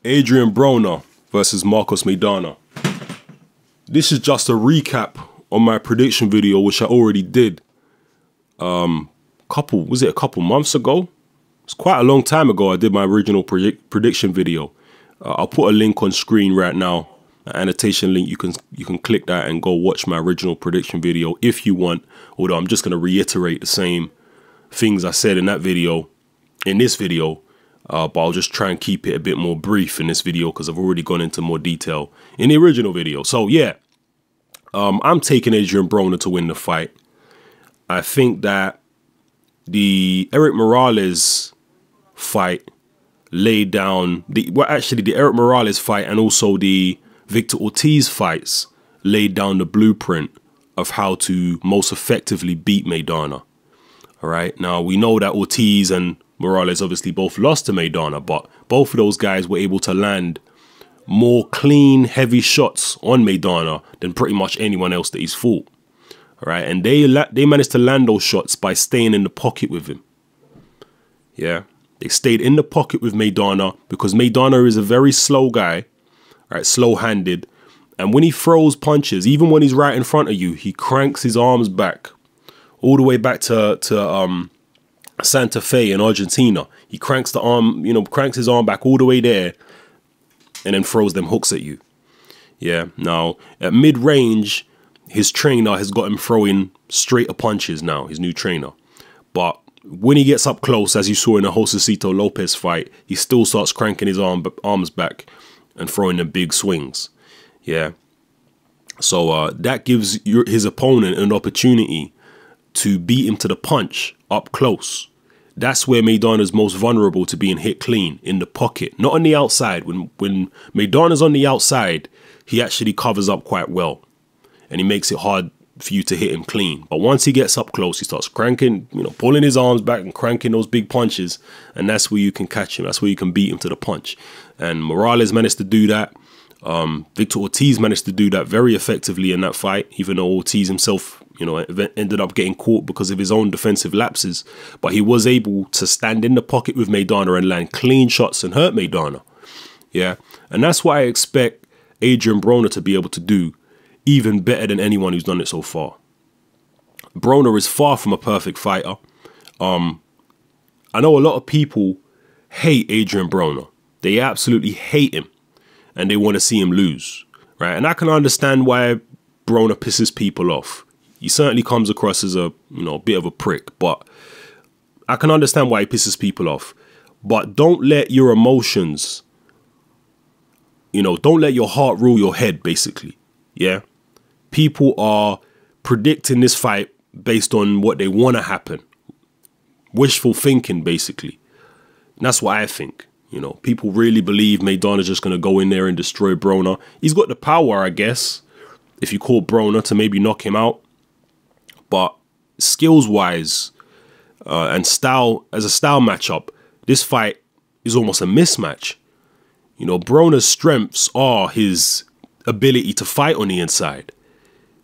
Adrien Broner versus Maidana. This is just a recap on my prediction video, which I already did. Was it a couple months ago? It's quite a long time ago I did my original prediction video. I'll put a link on screen right now, an annotation link. You can click that and go watch my original prediction video if you want. Although I'm just going to reiterate the same things I said in that video, in this video. But I'll just try and keep it a bit more brief in this video because I've already gone into more detail in the original video. So yeah, I'm taking Adrien Broner to win the fight. I think that the Erik Morales fight laid down the Erik Morales fight and also the Victor Ortiz fights laid down the blueprint of how to most effectively beat Maidana. All right, now we know that Ortiz and Morales obviously both lost to Maidana, but both of those guys were able to land more clean, heavy shots on Maidana than pretty much anyone else that he's fought. All right, and they managed to land those shots by staying in the pocket with him. Yeah, they stayed in the pocket with Maidana because Maidana is a very slow guy, right? Slow-handed, and when he throws punches, even when he's right in front of you, he cranks his arms back, all the way back to Santa Fe in Argentina. He cranks the arm, cranks his arm back all the way there, and then throws them hooks at you. Yeah. Now at mid-range, his trainer has got him throwing straighter punches now, his new trainer. But when he gets up close, as you saw in the Josecito Lopez fight, he still starts cranking his arms back and throwing them big swings. Yeah. So that gives his opponent an opportunity to beat him to the punch up close. That's where Maidana's most vulnerable to being hit clean, in the pocket, not on the outside. When Maidana's on the outside, he actually covers up quite well and he makes it hard for you to hit him clean. But once he gets up close, he starts cranking, pulling his arms back and cranking those big punches, and that's where you can catch him. That's where you can beat him to the punch. And Morales managed to do that. Victor Ortiz managed to do that very effectively in that fight, even though Ortiz himself, ended up getting caught because of his own defensive lapses. But he was able to stand in the pocket with Maidana and land clean shots and hurt Maidana. Yeah, and that's what I expect Adrien Broner to be able to do, even better than anyone who's done it so far. Broner is far from a perfect fighter. I know a lot of people hate Adrien Broner. They absolutely hate him, and they want to see him lose, right? And I can understand why Broner pisses people off. He certainly comes across as a bit of a prick, but I can understand why he pisses people off. But don't let your emotions, don't let your heart rule your head, basically. Yeah, people are predicting this fight based on what they want to happen, wishful thinking, basically. And that's what I think. People really believe Maidana's just going to go in there and destroy Broner. He's got the power, I guess, if you call Broner, to maybe knock him out. But skills-wise and style, as a style matchup, this fight is almost a mismatch. Broner's strengths are his ability to fight on the inside.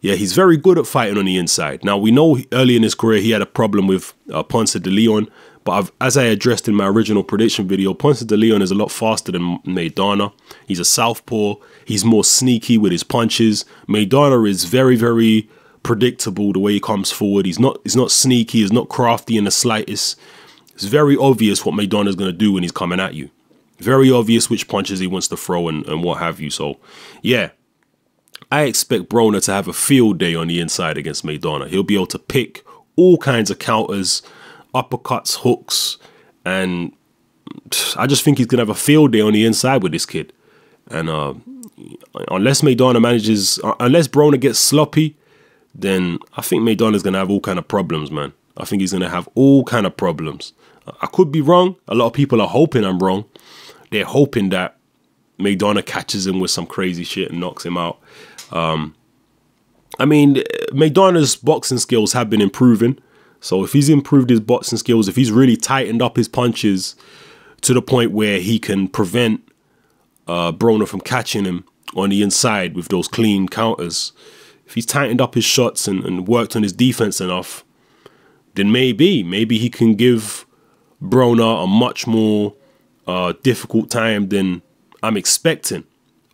Yeah, he's very good at fighting on the inside. Now, we know early in his career he had a problem with Ponce de Leon. But as I addressed in my original prediction video, Ponce de Leon is a lot faster than Maidana. He's a southpaw. He's more sneaky with his punches. Maidana is very, very predictable the way he comes forward. He's not sneaky. He's not crafty in the slightest. It's very obvious what Maidana is going to do when he's coming at you. Very obvious which punches he wants to throw and what have you. So, yeah, I expect Broner to have a field day on the inside against Maidana. He'll be able to pick all kinds of counters, uppercuts, hooks, and I just think he's going to have a field day on the inside with this kid. And unless Broner gets sloppy, then I think Maidana's going to have all kind of problems, man. I think he's going to have all kind of problems. I could be wrong. A lot of people are hoping I'm wrong. They're hoping that Maidana catches him with some crazy shit and knocks him out. I mean, Maidana's boxing skills have been improving. So if he's improved his boxing skills, if he's really tightened up his punches to the point where he can prevent Broner from catching him on the inside with those clean counters, if he's tightened up his shots and worked on his defense enough, then maybe he can give Broner a much more difficult time than I'm expecting.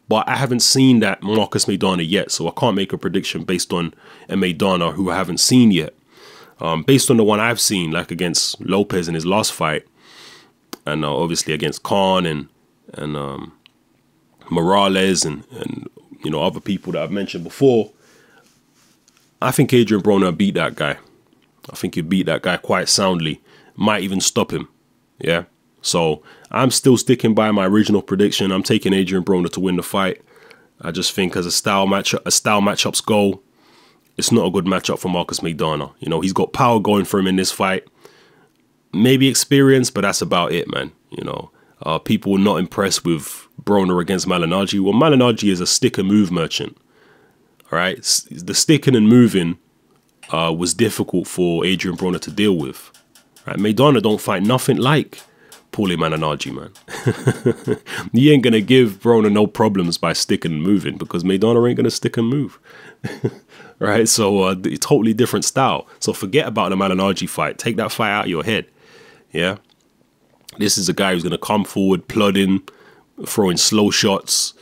But I haven't seen that Marcus Maidana yet, so I can't make a prediction based on a Maidana who I haven't seen yet. Based on the one I've seen, like against Lopez in his last fight, and obviously against Khan and Morales and you know, other people that I've mentioned before, I think Adrien Broner beat that guy. I think he beat that guy quite soundly. Might even stop him. Yeah. So I'm still sticking by my original prediction. I'm taking Adrien Broner to win the fight. I just think as a style matchups go, it's not a good matchup for Marcus Maidana. You know, he's got power going for him in this fight. Maybe experience, but that's about it, man. You know, people were not impressed with Broner against Malignaggi. Well, Malignaggi is a stick and move merchant. All right, the sticking and moving was difficult for Adrien Broner to deal with. Right, Maidana don't fight nothing like Paulie Malignaggi, man. You ain't gonna give Broner no problems by sticking and moving because Maidana ain't gonna stick and move. Right, so totally different style. So forget about the Malignaggi fight. Take that fight out of your head. Yeah, this is a guy who's gonna come forward, plodding, throwing slow shots.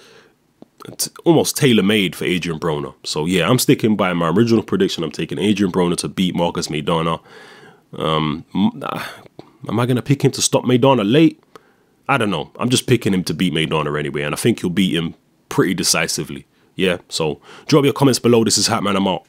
It's almost tailor-made for Adrien Broner. So yeah, I'm sticking by my original prediction. I'm taking Adrien Broner to beat Marcus Maidana. Am I going to pick him to stop Maidana late? I don't know. I'm just picking him to beat Maidana anyway, and I think he'll beat him pretty decisively. Yeah, so drop your comments below. This is Hatman. I'm out.